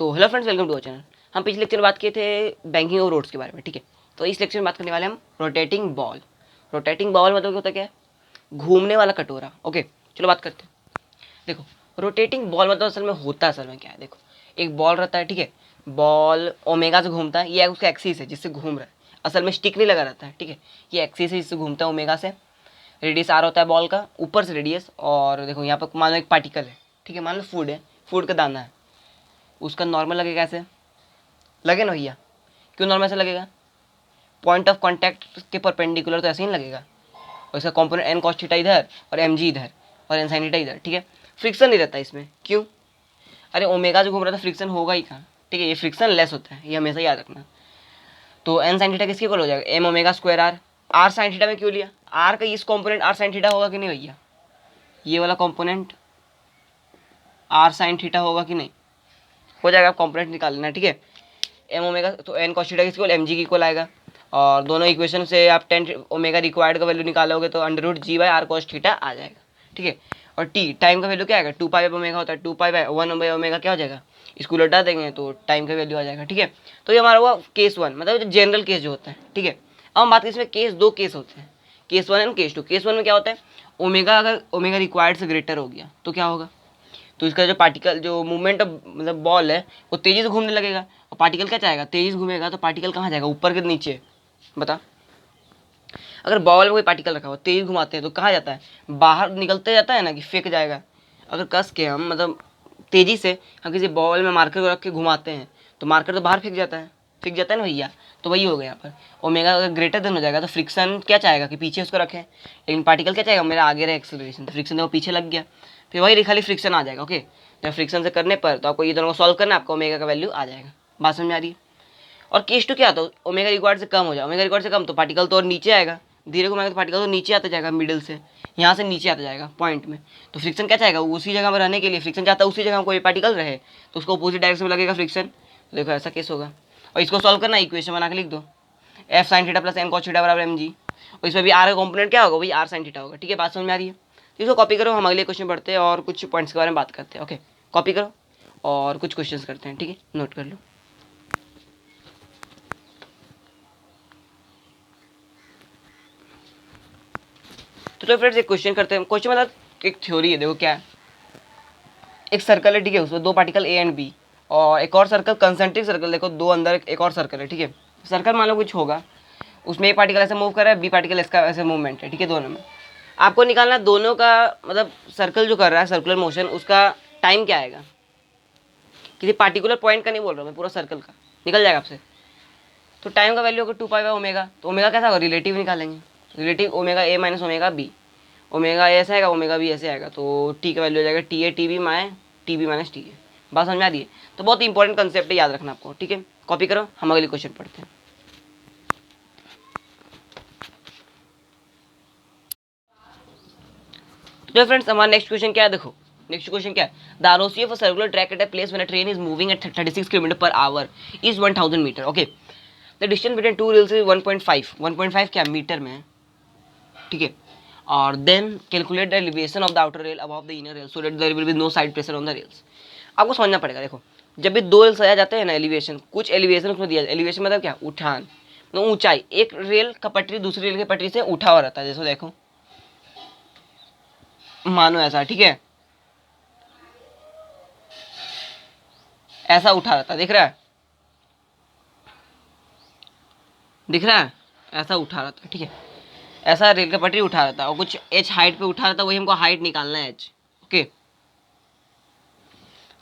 तो hello friends, welcome to our channel. हम पिछले लेक्चर में बात किए थे बैंकिंग और रोड्स के बारे में, ठीक है। तो इस लेक्चर में बात करने वाले हम रोटेटिंग बॉल। रोटेटिंग बॉल मतलब होता क्या है? घूमने वाला कटोरा। ओके, चलो बात करते हैं। देखो, रोटेटिंग बॉल मतलब असल में क्या है? देखो, एक बॉल रहता है, ठीक है। बॉल ओमेगा से घूमता है, ये उसका एक्सिस है जिससे घूम रहा है। असल में स्टिक नहीं लगा रहता है, ठीक है। ये एक्सिस है जिससे घूमता है ओमेगा से। रेडियस आर होता है बॉल का, ऊपर से रेडियस। और देखो यहाँ पर मान लो एक पार्टिकल है, ठीक है। मान लो फूड है, फूड का दाना है, उसका नॉर्मल लगेगा ऐसे, लगे ना भैया? क्यों नॉर्मल ऐसे लगेगा? पॉइंट ऑफ कांटेक्ट के परपेंडिकुलर तो ऐसे ही लगेगा। और इसका कंपोनेंट एन कॉस थीटा इधर और एम जी इधर और एन साइन थीटा इधर, ठीक है। फ्रिक्शन नहीं रहता इसमें, क्यों? अरे ओमेगा जो घूम रहा था, फ्रिक्शन होगा ही कहाँ, ठीक है। ये फ्रिक्शन लेस होता है, ये हमेशा याद रखना। तो एन साइन थीटा किसके इक्वल हो जाएगा? M omega square R. R sine theta में क्यों लिया? आर का इस कॉम्पोनेंट आर साइन थीटा होगा कि नहीं भैया? ये वाला कॉम्पोनेंट आर साइन थीटा होगा कि नहीं? हो जाएगा, आप कॉम्पोनेंट निकाल लेना, ठीक है। एम ओमेगा तो एन कॉस थीटा किसको एम जी की इक्वल आएगा। और दोनों इक्वेशन से आप टेन ओमेगा रिक्वायर्ड का वैल्यू निकालोगे तो under root G by R cos theta आ जाएगा, ठीक है। और टी टाइम का वैल्यू क्या आएगा? 2 पाई बाई ओमेगा होता है, 2 पाई बाई 1/ओमेगा क्या हो जाएगा? इसको उल्टा देंगे तो टाइम का वैल्यू आ जाएगा, ठीक है। तो ये हमारा हुआ केस वन, मतलब जनरल केस जो होता है, ठीक है। अब हम बात करें इसमें केस दो केस होते हैं, case one and case two. Case one में क्या होता है? ओमेगा अगर ओमेगा रिक्वायर्ड से ग्रेटर हो गया तो क्या होगा? तो इसका जो पार्टिकल जो मूवमेंट ऑफ मतलब बॉल है वो तेजी से घूमने लगेगा। और पार्टिकल क्या चाहेगा? तेजी से घूमेगा तो पार्टिकल कहाँ जाएगा? ऊपर के नीचे? बता। अगर बॉल में कोई पार्टिकल रखा हो, तेज घुमाते हैं तो कहाँ जाता है? बाहर निकलते जाता है ना, कि फेंक जाएगा। अगर कस के हम मतलब तेजी से हम किसी बॉल में मार्कर रख के घुमाते हैं तो मार्कर तो बाहर फेंक जाता है, फेंक जाता है ना भैया। तो वही हो गया यहाँ पर। ओमेगा अगर ग्रेटर देन हो जाएगा तो फ्रिक्शन क्या चाहेगा? कि पीछे उसको रखें। लेकिन पार्टिकल क्या चाहेगा? मेरा आगे रहे एक्सेलरेशन, तो फ्रिक्शन वो पीछे लग गया, फिर वही खाली फ्रिक्शन आ जाएगा। ओके, जब फ्रिक्शन से करने पर तो आपको ये दोनों को सॉल्व करना है, आपको ओमेगा का वैल्यू आ जाएगा। बात समझ में आ रही है? और केस टू क्या आता है? ओमेगा रिक्वायर्ड से कम हो जाए, ओमेगा रिक्वायर्ड से कम तो पार्टिकल तो और नीचे आएगा, धीरे घुमाएगा तो पार्टिकल तो नीचे आता जाएगा, मिडिल से यहाँ से नीचे आता जाएगा पॉइंट में। तो फ्रिक्शन क्या चाहेगा? उसी जगह में रहने के लिए फ्रिक्शन चाहता है उसी जगह में कोई पार्टिकल रहे, तो उसको अपोजिट डायरेक्शन में लगेगा फ्रिक्शन। तो देखो ऐसा केस होगा। और इसको सॉल्व करना, इक्वेशन बना के लिख दो, F sine theta plus N cos theta बराबर एम जी। और इसमें भी आर का कॉम्पोनेंट क्या होगा? वही आर साइन थीटा होगा, ठीक है। बात समझ में आ रही है? तो इसको कॉपी करो, हम अगले क्वेश्चन पढ़ते हैं और कुछ पॉइंट्स के बारे में बात करते हैं। ओके, कॉपी करो और कुछ क्वेश्चन करते हैं, ठीक है। नोट कर लो। तो फ्रेंड्स एक क्वेश्चन करते हैं। क्वेश्चन मतलब एक थ्योरी है, देखो क्या है। एक सर्कल है, ठीक है, उसमें दो पार्टिकल ए एंड बी, और एक और सर्कल कंसेंट्रिक सर्कल, देखो दो अंदर एक और सर्कल है, ठीक है। सर्कल मान लो कुछ होगा, उसमें एक पार्टिकल ऐसे मूव कर रहा है, बी पार्टिकल इसका ऐसे मूवमेंट है, ठीक है। दोनों में आपको निकालना है दोनों का मतलब सर्कल जो कर रहा है सर्कुलर मोशन, उसका टाइम क्या आएगा। किसी पार्टिकुलर पॉइंट का नहीं बोल रहा मैं, पूरा सर्कल का निकल जाएगा आपसे। तो टाइम का वैल्यू होगा 2 पाई बाई ओमेगा। तो ओमेगा कैसा होगा? रिलेटिव निकालेंगे, relative omega A minus omega B. Omega ऐसे आएगा, ओमेगा बी ऐसे आएगा, तो टी का वैल्यू हो जाएगा टी ए टी बी माए T B minus T A. बात समझ में आ रही है? तो बहुत इंपॉर्टेंट कंसेप्ट है, याद रखना आपको, ठीक है। कॉपी करो, हम अगले क्वेश्चन पढ़ते हैं। तो फ्रेंड्स हमारा नेक्स्ट क्वेश्चन क्या है? देखो नेक्स्ट क्वेश्चन क्या है? The ROC of a circular track at a place when a train is moving at 36 kilometre per hour is 1000 metre. Okay, the distance between two rails is 1.5। 1.5 क्या metre में है, ठीक है। और then calculate the elevation of the outer rail above the inner rail so that there will be no side pressure on the rails. आपको समझना पड़ेगा। देखो जब भी दो रेल सजाए जाते हैं ना, एलिवेशन, कुछ एलिवेशन उसमें दिया। एलिवेशन मतलब क्या? उठान, मतलब ऊंचाई। एक रेल का पटरी दूसरी रेल की पटरी से उठा हुआ रहता है, जैसे देखो मानो ऐसा, ठीक है, ऐसा उठा रहता है, दिख रहा है? दिख रहा है? ऐसा उठा रहता है, ठीक है। ऐसा रेल का पटरी उठा रहता है और कुछ एच हाइट पे उठा रहता है, वही हमको हाइट निकालना है, एच। ओके,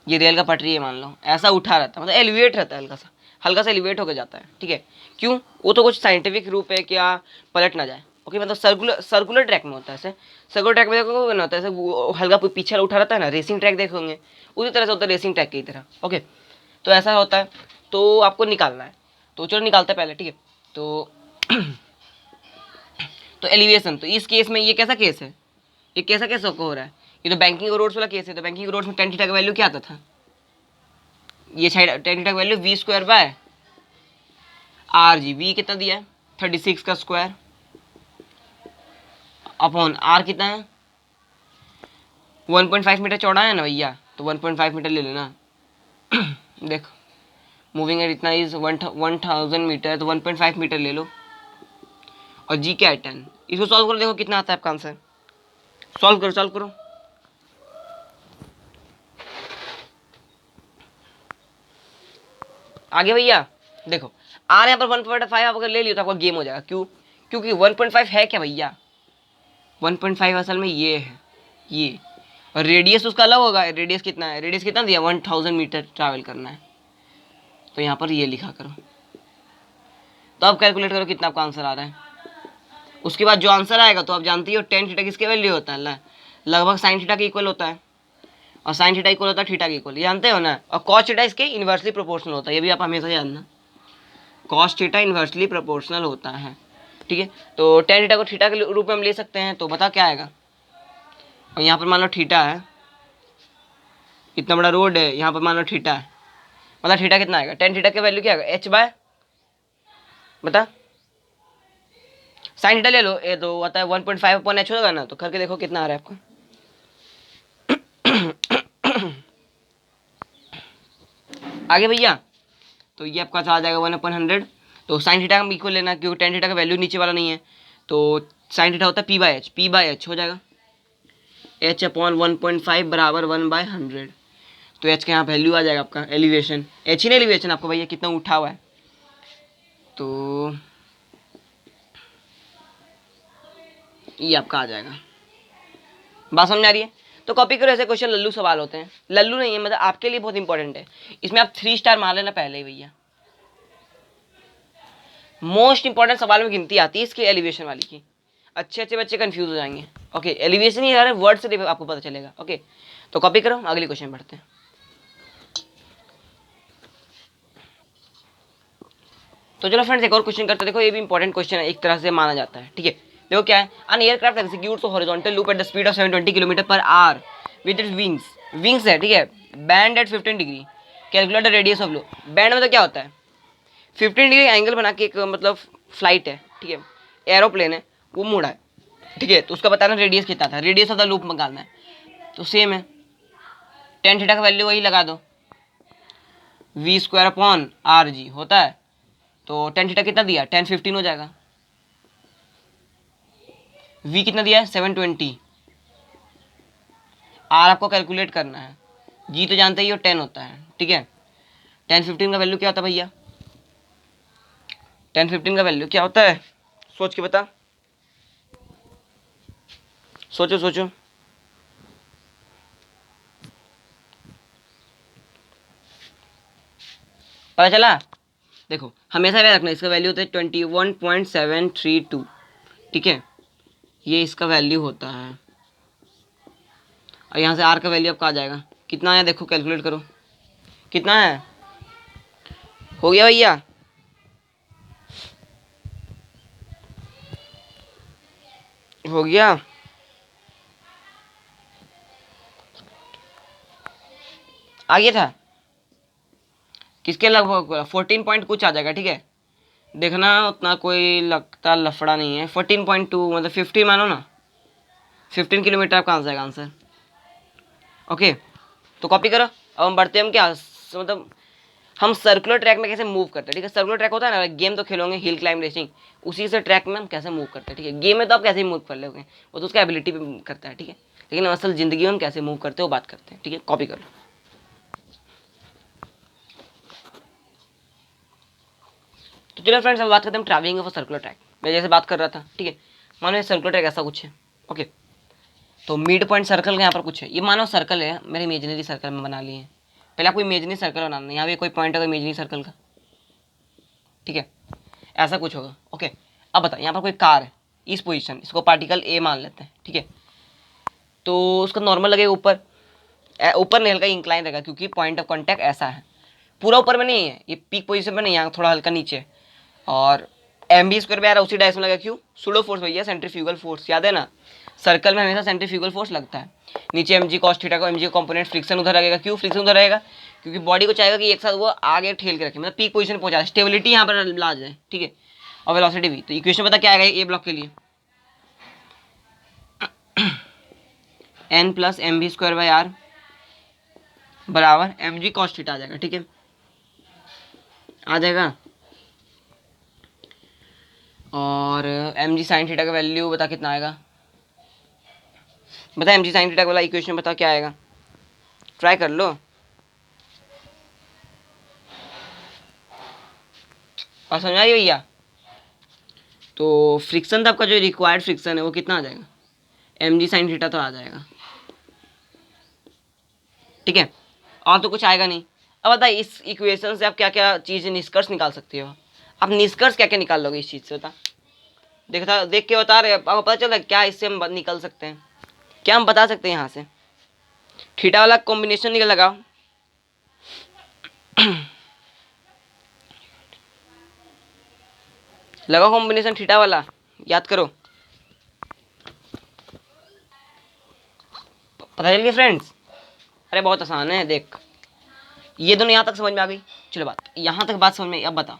ये रेल का पटरी है मान लो, ऐसा उठा रहता है, मतलब एलिवेट रहता है, हल्का सा एलिवेट होकर जाता है, ठीक है। क्यों? वो तो कुछ साइंटिफिक रूप है, क्या पलट ना जाए। ओके, मतलब सर्कुलर ट्रैक में होता है ऐसे। सर्कुलर ट्रैक में देखो ना होता है ऐसे, हल्का पीछे उठा रहता है ना, रेसिंग ट्रैक देखोगे उसी तरह से होता है, रेसिंग ट्रैक की तरह। ओके, तो ऐसा होता है, तो आपको निकालना है। तो चलो निकालते हैं पहले, ठीक है। तो तो एलिवेशन, तो इस केस में ये कैसा केस है? ये कैसा केस आपको हो रहा है? ये तो बैंकिंग और रोड्स वाला केस है। तो बैंकिंग रोड्स में टेन थीटा का वैल्यू क्या आता था? ये साइड टेन थीटा का value V square by R G. V कितना दिया है? 36 का स्क्वायर अपॉन आर कितना है? 1.5 मीटर चौड़ा है ना भैया, तो 1.5 मीटर ले लेना। देखो मूविंग एट इतना इज 1000 मीटर, तो 1.5 मीटर ले लो, और जी क्या है 10। इसको सॉल्व करो, देखो कितना आता है आपका आंसर। सॉल्व करो, सॉल्व करो। आगे भैया देखो, आर यहाँ पर 1.5 आप अगर ले लियो तो आपका गेम हो जाएगा। क्यों? क्योंकि 1.5 है क्या भैया, 1.5 असल में ये है, ये, और रेडियस उसका अलग होगा। रेडियस कितना है, रेडियस कितना दिया, 1000 मीटर ट्रैवल करना है, तो यहाँ पर ये लिखा करो। तो अब कैलकुलेट करो कितना आपका आंसर आ रहा है। उसके बाद जो आंसर आएगा, तो आप जानती हो टेन थीटा किसके वैल्यू होता है, लगभग साइन थीटा के इक्वल होता है, और साइन थीटा इक्वल होता है थीटा के इक्वल, जानते हो ना। और कॉस थीटा इसके इन्वर्सली प्रोपोर्शनल होता है, ये भी आप हमेशा जानना, कॉस थीटा इन्वर्सली प्रोपोर्शनल होता है। ठीक है, तो टेन थीटा को थीटा के रूप में हम ले सकते हैं, तो बता क्या आएगा। और यहाँ पर मान लो थीटा है, इतना बड़ा रोड है, यहाँ पर मान लो थीटा है, मतलब थीटा कितना आएगा, टेन थीटा की वैल्यू क्या आएगा, एच बाय, बता, साइन थीटा ले लो, ये तो आता है 1.5 अपॉन एच होगा ना, तो करके देखो कितना आ रहा है आपको। आगे भैया, तो ये आपका आ जाएगा 1/100। तो साइन थीटा का इक्वल लेना, क्योंकि टेन थीटा का वैल्यू नीचे वाला नहीं है, तो साइन थीटा होता है पी बाई एच हो जाएगा, एच अपॉन 1.5 बराबर 1/100। तो एच का यहाँ वैल्यू आ जाएगा आपका, एलिवेशन, एच ही ना एलिवेशन आपको भैया कितना उठा हुआ है, तो ये आपका आ जाएगा। बात समझ में आ रही है? तो कॉपी करो, ऐसे क्वेश्चन लल्लू सवाल होते हैं, लल्लू नहीं है मतलब आपके लिए बहुत इंपॉर्टेंट है, इसमें आप 3 स्टार मार लेना पहले ही भैया। मोस्ट इंपॉर्टेंट सवाल में गिनती आती है इसकी एलिवेशन वाली की, अच्छे अच्छे बच्चे कंफ्यूज हो जाएंगे। ओके, एलिवेशन ही यार वर्ड से आपको पता चलेगा। ओके, तो कॉपी करो, अगले क्वेश्चन बढ़ते हैं। तो चलो फ्रेंड्स एक और क्वेश्चन करते हैं, देखो ये भी इंपॉर्टेंट क्वेश्चन है, एक तरह से माना जाता है। ठीक है, देखो क्या है, an aircraft executes horizontal loop at the speed of 720 kilometre per hour with its wings, wings है ठीक है, band at 15 degree, calculate the radius of loop. Band मतलब क्या होता है, 15 डिग्री एंगल बना के एक मतलब फ्लाइट है, ठीक है, एरोप्लेन है, वो मुड़ा है, ठीक है, तो उसका बताना रेडियस कितना था, रेडियस ऑफ द लूप निकालना है। तो सेम है, टेन थीटा का वैल्यू वही लगा दो, v² अपॉन आर जी होता है, तो टेन थीटा कितना दिया, 1015 हो जाएगा, v कितना दिया है 720, आर आपको कैलकुलेट करना है, जी तो जानते ही हो 10 होता है। ठीक है, 1015 का वैल्यू क्या होता है भैया, 1015 का वैल्यू क्या होता है, सोच के बता, सोचो सोचो, पता चला। देखो हमेशा याद रखना, इसका वैल्यू होता है 21.732, ठीक है, ये इसका वैल्यू होता है, और यहाँ से आर का वैल्यू आपका आ जाएगा, कितना आया देखो, कैलकुलेट करो कितना है, हो गया भैया, हो गया, आ गया था, किसके लगभग 14 पॉइंट कुछ आ जाएगा। ठीक है, देखना उतना कोई लगता लफड़ा नहीं है, 14.2 मतलब 50 मानो ना, 15 किलोमीटर आपका आ जाएगा आंसर। ओके, तो कॉपी करो। अब हम बढ़ते हैं, हम क्या मतलब हम सर्कुलर ट्रैक में कैसे मूव करते हैं। ठीक है, सर्कुलर ट्रैक होता है ना, गेम तो खेलोगे हिल क्लाइंब रेसिंग, उसी से ट्रैक में हम कैसे मूव करते हैं। ठीक है, गेम में तो आप कैसे ही मूव कर लोगे, वो तो उसका एबिलिटी पे करता है। ठीक है, लेकिन असल जिंदगी में हम कैसे मूव करते हैं वो बात करते हैं। ठीक है, कॉपी कर लो। तो चलो फ्रेंड्स, अब बात करते हैं ट्रैवलिंग ऑफ सर्कुलर ट्रैक। मैं जैसे बात कर रहा था, ठीक है, मानो सर्कुलर ट्रैक ऐसा कुछ है। ओके, तो मिड पॉइंट सर्कल का यहाँ पर कुछ है, ये मानो सर्कल है, मेरे इमेजिनरी सर्कल में बना लिए हैं। पहले आपको इमेजिनरी सर्कल बनाना है, यहाँ पे कोई पॉइंट होगा इमेजिनरी सर्कल का, ठीक है, ऐसा कुछ होगा। ओके, अब बता, यहाँ पर कोई कार है इस पोजीशन, इसको पार्टिकल ए मान लेते हैं। ठीक है, तो उसका नॉर्मल लगेगा ऊपर, ऊपर नहीं हल्का इंक्लाइन रहेगा, क्योंकि पॉइंट ऑफ कॉन्टैक्ट ऐसा है, पूरा ऊपर में नहीं है, ये पीक पोजीशन में नहीं है, थोड़ा हल्का नीचे। और mv² पे आ रहा है उसी डायरेक्शन में लगा, क्यों, सूडो फोर्स भैया, सेंट्रीफ्यूगल फोर्स, याद है ना, सर्कल में हमेशा सेंट्रीफ्यूगल फोर्स लगता है। नीचे mg cos थीटा को mg कंपोनेंट फ्रिक्शन उधर लगेगा, क्यों फ्रिक्शन उधर रहेगा, क्योंकि बॉडी को चाहेगा कि एक साथ वो आगे ठेल के रखे, मतलब पीक पोजीशन पहुंचा जाए, स्टेबिलिटी यहाँ पर ला जाए। ठीक है, और वेलोसिटी भी। तो इक्वेशन पता क्या आएगा ए ब्लॉक के लिए, n + mv² बाई आर बराबर mg cos थीटा आ जाएगा। ठीक है, आ जाएगा। और एम जी साइन थीटा का वैल्यू बता कितना आएगा, बता एम जी साइन थीटा वाला इक्वेशन बता क्या आएगा, ट्राई कर लो। और समझ आई भैया। तो फ्रिक्शन था आपका, जो रिक्वायर्ड फ्रिक्शन है वो कितना आ जाएगा, एम जी साइन थीटा तो आ जाएगा। ठीक है, और तो कुछ आएगा नहीं। अब बताइए इस इक्वेशन से आप क्या क्या चीज़ निष्कर्ष निकाल सकते हो, आप निष्कर्ष क्या क्या निकाल लोगे इस चीज़ से, बता। देखता देख के बता रहे, आपको पता चला क्या इससे हम निकल सकते हैं, क्या हम बता सकते हैं यहाँ से। थीटा वाला कॉम्बिनेशन निकल लगाओ। लगाओ कॉम्बिनेशन थीटा वाला, याद करो। पता चल गया फ्रेंड्स। अरे बहुत आसान है, देख ये दोनों यहाँ तक समझ में आ गई। चलो बात यहाँ तक बात समझ में। अब बता,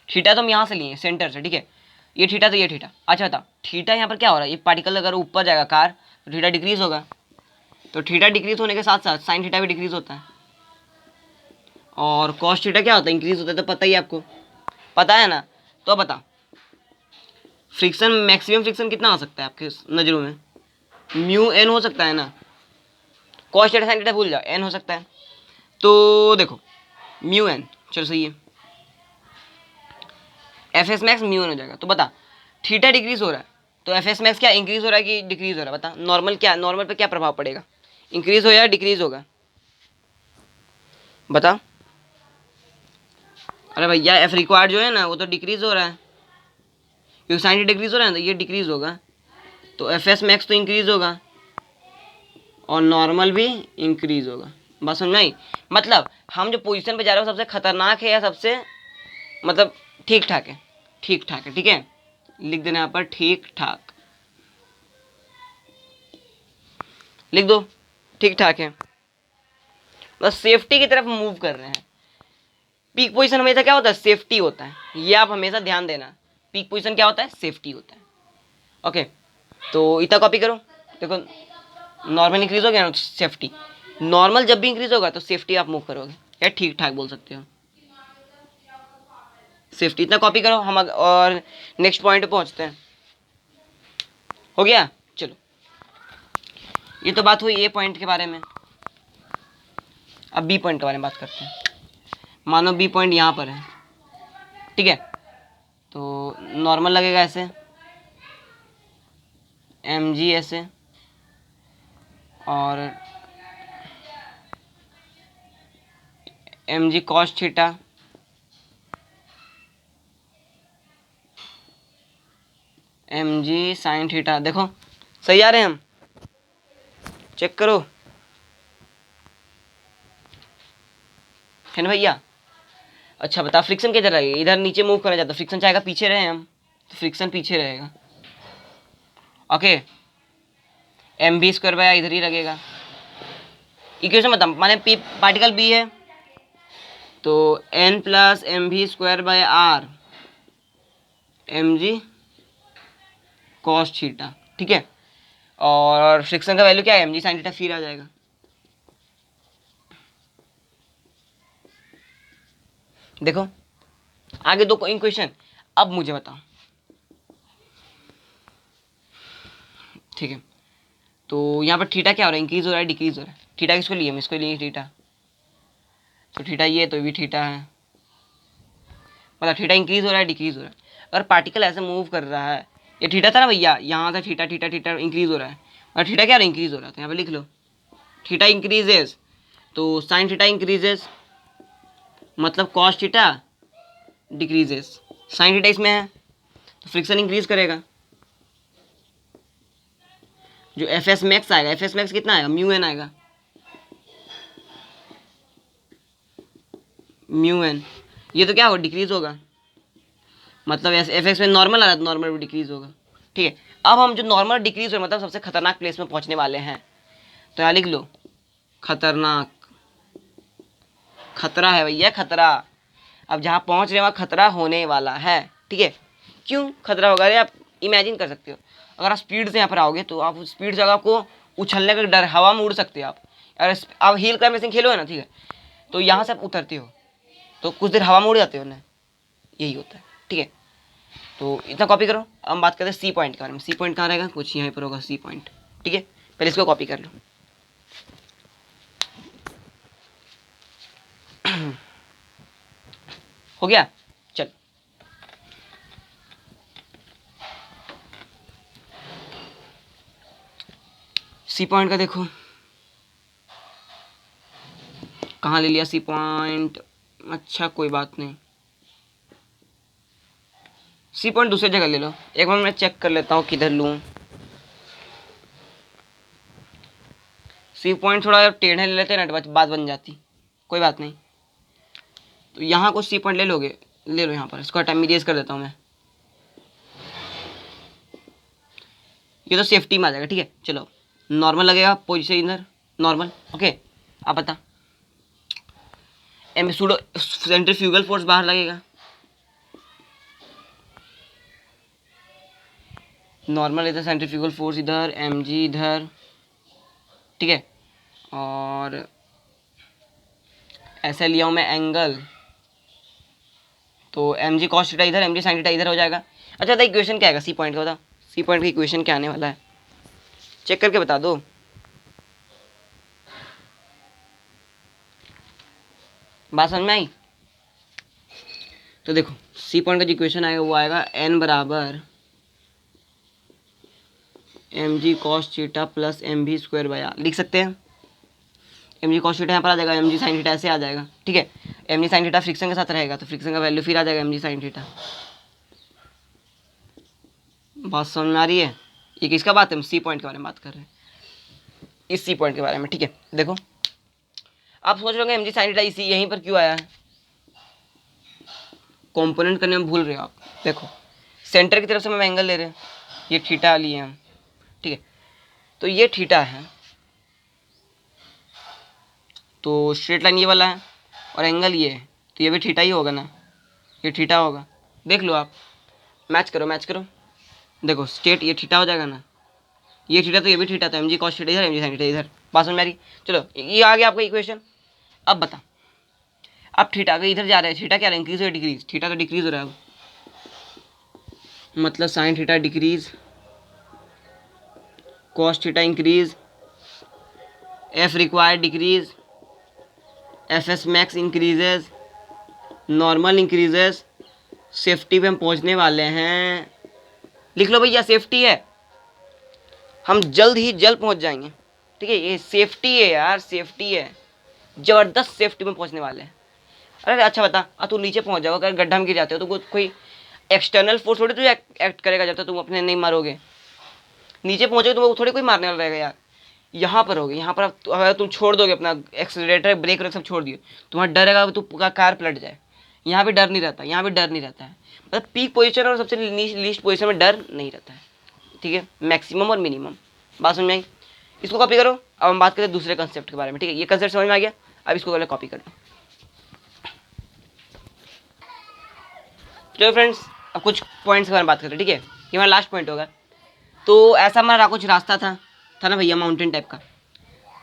थीटा तो हम यहाँ से लिए सेंटर से, ठीक है, ये थीटा तो ये थीटा। अच्छा बता थीटा यहाँ पर क्या हो रहा है, ये पार्टिकल अगर ऊपर जाएगा कार तो थीटा डिक्रीज होगा, तो थीटा डिक्रीज होने के साथ साथ साइन थीटा भी डिक्रीज होता है। और कॉस थीटा क्या होता है, इंक्रीज होता है, तो पता ही आपको, पता है ना। तो अब बता फ्रिक्शन, मैक्सिमम फ्रिक्शन कितना हो सकता है आपके नज़रों में, म्यू एन हो सकता है ना। कॉस थीटा साइन थीटा भूल जाओ, एन हो सकता है। तो देखो म्यू एन, चलो सही है, F S max mu N हो जाएगा। तो बता थीटा डिक्रीज हो रहा है तो एफ एस मैक्स क्या इंक्रीज हो रहा है कि डिक्रीज हो रहा है, बता। नॉर्मल क्या, नॉर्मल पे क्या प्रभाव पड़ेगा, इंक्रीज हो या डिक्रीज होगा, बता। अरे भैया एफ रिक्वायर्ड जो है ना वो तो डिक्रीज हो रहा है, क्योंकि साइन डिक्रीज हो रहा है तो ये डिक्रीज होगा, तो एफ एस मैक्स तो इंक्रीज होगा और नॉर्मल भी इंक्रीज होगा। बस समझ में आई। मतलब हम जो पोजीशन पे जा रहे हो सबसे खतरनाक है या सबसे मतलब ठीक ठाक है, ठीक ठाक है, ठीक है, लिख देना यहाँ पर ठीक ठाक, लिख दो ठीक ठाक है। बस सेफ्टी की तरफ मूव कर रहे हैं। पीक पोजीशन हमेशा क्या होता है, सेफ्टी होता है, ये आप हमेशा ध्यान देना। पीक पोजीशन क्या होता है, सेफ्टी होता है। ओके, तो इतना कॉपी करो। देखो नॉर्मल इंक्रीज हो गया ना, सेफ्टी, नॉर्मल जब भी इंक्रीज होगा तो सेफ्टी आप मूव करोगे, या ठीक ठाक बोल सकते हो, सेफ्टी। इतना कॉपी करो हम और नेक्स्ट पॉइंट पे पहुंचते हैं। हो गया, चलो ये तो बात हुई ए पॉइंट के बारे में। अब बी पॉइंट के बारे में बात करते हैं। मानो बी पॉइंट यहाँ पर है, ठीक है, तो नॉर्मल लगेगा ऐसे, एम जी ऐसे, और M G cos theta, M G sine theta. देखो सही आ रहे हैं हम, चेक करो है ना भैया। अच्छा बता फ्रिक्शन किधर रहेगा, इधर नीचे मूव करा जाता, फ्रिक्शन चाहेगा पीछे रहे हम, तो फ्रिक्शन पीछे रहेगा। Okay, M V square by इधर ही लगेगा। इक्वेशन बता, माने पी पार्टिकल बी है तो N plus M V square by R M G cos theta, ठीक है। और फ्रिक्शन का वैल्यू क्या है, एम जी साइन थीटा, फिर आ जाएगा। देखो आगे दो इक्वेशन। अब मुझे बताओ, ठीक है, तो यहाँ पर थीटा क्या हो रहा है, इंक्रीज हो रहा है डिक्रीज हो रहा है। थीटा किसको लिए हम, इसको लिए थीटा, तो थीटा ये तो भी थीटा है, मतलब थीटा इंक्रीज हो रहा है डिक्रीज हो रहा है। अगर पार्टिकल ऐसे मूव कर रहा है, ये थीटा था ना भैया, यहाँ से थीटा थीटा थीटा इंक्रीज हो रहा है, और थीटा क्या इंक्रीज हो रहा है, तो यहाँ पे लिख लो थीटा इंक्रीजेस तो साइन थीटा इंक्रीजेस, मतलब cos theta decreases, sine theta इसमें है तो फ्रिक्शन इंक्रीज करेगा। जो एफ एस मैक्स आएगा, एफ एस मैक्स कितना आएगा, म्यू एन आएगा, म्यू एन। ये तो क्या होगा, डिक्रीज होगा, मतलब एफ एक्स में नॉर्मल आ रहा है तो नॉर्मल भी डिक्रीज होगा, ठीक है। अब हम जो नॉर्मल डिक्रीज हो मतलब सबसे खतरनाक प्लेस में पहुंचने वाले हैं, तो यहाँ लिख लो खतरनाक, खतरा है भैया खतरा। अब जहाँ पहुँच रहे वहाँ खतरा होने वाला है, ठीक है। क्यों खतरा होगा, अरे आप इमेजिन कर सकते हो, अगर आप स्पीड से यहाँ पर आओगे तो आप स्पीड से आपको उछलने का डर, हवा में उड़ सकते हो आप। अगर आप हिल क्लाइंबिंग खेलो है ना, ठीक है, तो यहाँ से आप उतरते हो तो कुछ देर हवा में उड़ जाते हो ना, यही होता है। ठीक है, तो इतना कॉपी करो। अब हम बात करते हैं सी पॉइंट के बारे में। सी पॉइंट कहाँ रहेगा, कुछ यहाँ पर होगा सी पॉइंट। ठीक है, पहले इसको कॉपी कर लो। हो गया, चल। सी पॉइंट का देखो कहाँ ले लिया सी पॉइंट। अच्छा कोई बात नहीं, सी पॉइंट दूसरी जगह ले लो। एक बार मैं चेक कर लेता हूँ किधर लूँ। सी पॉइंट थोड़ा टेढ़े ले लेते ना, बात बन जाती। कोई बात नहीं, तो यहाँ कुछ सी पॉइंट ले लोगे, ले लो यहाँ पर। इसको टाइम इरेज कर देता हूँ मैं। ये तो सेफ्टी में आ जाएगा। ठीक है, चलो नॉर्मल लगेगा पोजीशन इधर, नॉर्मल। ओके, आप बता। एम सूडो सेंट्रीफ्यूगल फोर्स बाहर लगेगा, नॉर्मल इधर, सेंट्रीफ्यूगल फोर्स इधर, एम जी इधर। ठीक है, और ऐसे लिया हूँ मैं एंगल, तो एम जी कॉस थीटा इधर, एम जी साइन थीटा इधर हो जाएगा। अच्छा तो इक्वेशन क्या आएगा सी पॉइंट का, बता। सी पॉइंट का इक्वेशन क्या आने वाला है, चेक करके बता दो। बात समझ में आई? तो देखो सी पॉइंट का जो इक्वेशन आएगा वो आएगा एन बराबर M G cos theta plus M V square by R. लिख सकते हैं एम जी कॉस थीटा यहाँ पर आ जाएगा, एम जी साइन थीटा ऐसे आ जाएगा। ठीक है, M G sine theta friction के साथ रहेगा, तो फ्रिक्शन का वैल्यू फिर आ जाएगा एम जी साइन थीटा। बात समझ में आ रही है? ये किसका बात है, हम सी पॉइंट के बारे में बात कर रहे हैं, इस सी पॉइंट के बारे में। ठीक है, देखो आप सोच रहे होंगे एम जी साइन थीटा इसी यहीं पर क्यों आया है, कंपोनेंट करने में भूल रहे हो आप। देखो सेंटर की तरफ से हम एंगल ले रहे हैं, ये थीटा लिए हम। ठीक है, तो ये थीटा है, तो स्ट्रेट लाइन ये वाला है, और एंगल ये है, तो ये भी थीटा ही होगा ना, ये थीटा होगा। देख लो आप, मैच करो मैच करो। देखो स्ट्रेट ये थीटा हो जाएगा ना, ये थीटा तो ये भी थीटा, तो एम जी कॉस थीटा इधर, एम जी साइन थीटा इधर। बात समझ में आ रही? चलो ये आ गया आपका इक्वेशन। अब बता, अब थीटा के इधर जा रहे हैं, थीटा क्या रहा है, इंक्रीज या डिक्रीज? थीटा तो डिक्रीज हो रहा है अब, मतलब sine theta decrease, cos theta increase, F required decrease, F S max increases, normal increases, safety पे हम पहुंचने वाले हैं। लिख लो भैया, सेफ्टी है, हम जल्द ही जल्द पहुंच जाएंगे। ठीक है, ये सेफ्टी है यार, सेफ्टी है, जबरदस्त सेफ्टी में पहुंचने वाले हैं। अरे अच्छा बता, तू नीचे पहुंच जाओ, अगर गड्ढा में गिर जाते हो तो कोई एक्सटर्नल फोर्स थोड़ी तुझे एक्ट करेगा जब तक तुम अपने नहीं मारोगे। नीचे पहुंचोगे तो थोड़ी कोई मारने वाला रहेगा यार। यहाँ पर होगे, यहाँ पर अगर तुम छोड़ दोगे अपना एक्सीलरेटर ब्रेक सब छोड़ दिए, तुम्हारा डर रहेगा तो कार पलट जाए। यहाँ भी डर नहीं रहता, यहाँ भी डर नहीं रहता है, मतलब पीक पोजीशन और सबसे लीस्ट पोजीशन में डर नहीं रहता है। ठीक है, मैक्सिमम और मिनिमम। बात समझ में आई? इसको कॉपी करो। अब हम बात करें दूसरे कंसेप्ट के बारे में। ठीक है, ये कंसेप्ट समझ में आ गया, अब इसको पहले कॉपी कर लो। चलो फ्रेंड्स, अब कुछ पॉइंट्स के बारे में बात करते हैं। ठीक है, ये हमारा लास्ट पॉइंट होगा। तो ऐसा हमारा कुछ रास्ता था ना भैया, माउंटेन टाइप का।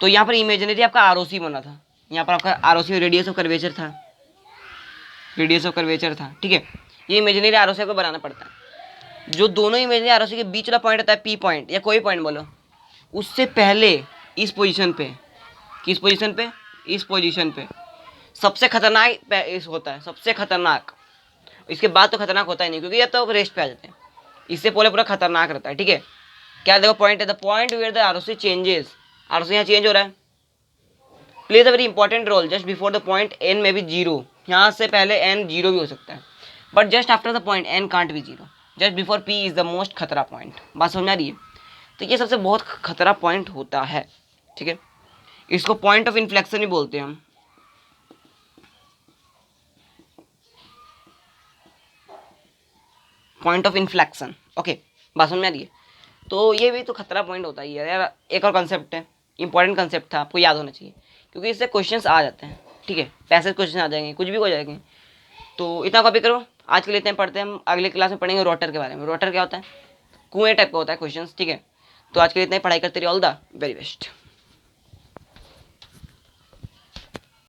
तो यहाँ पर इमेजिनरी आपका आरओसी बना था, यहाँ पर आपका आरओसी रेडियस ऑफ कर्वेचर था, रेडियस ऑफ कर्वेचर था। ठीक है, ये इमेजिनरी आरओसी आपको बनाना पड़ता है। जो दोनों इमेजिनरी आरओसी के बीच वाला पॉइंट होता है पी पॉइंट या कोई पॉइंट बोलो, उससे पहले इस पोजीशन पे, किस पोजीशन पे, इस पोजीशन पे सबसे खतरनाक होता है, सबसे खतरनाक। इसके बाद तो खतरनाक होता ही नहीं, क्योंकि ये तो रेस्ट पे आ जाते हैं। इससे पहले पूरा खतरनाक रहता है। ठीक है, क्या देखो पॉइंट है, the point where the ROC changes, ROC यहाँ चेंज हो रहा है, plays a very important role just before the point N may be zero. यहाँ से पहले एन जीरो भी हो सकता है, but just after the point N can't be zero, just before P is the most खतरा पॉइंट। बात समझ आ रही है? तो ये सबसे बहुत खतरा पॉइंट होता है। ठीक है, इसको पॉइंट ऑफ इन्फ्लेक्शन भी बोलते हैं हम। पॉइंट ऑफ इन्फ्लेक्शन, ओके, बात समझ में आ रही है? तो ये भी तो खतरा पॉइंट होता ही है यार। एक और कंसेप्ट है, इंपॉर्टेंट कंसेप्ट था, आपको याद होना चाहिए, क्योंकि इससे क्वेश्चंस आ जाते हैं। ठीक है, पैसेज क्वेश्चन आ जाएंगे, कुछ भी हो जाएंगे। तो इतना कॉपी करो, आज के लिए इतने पढ़ते हैं। हम अगले क्लास में पढ़ेंगे रोटर के बारे में। रोटर क्या होता है, कुएं टाइप का होता है क्वेश्चन। ठीक है, तो आज के लिए इतना ही, पढ़ाई करते रहिए। All the very best.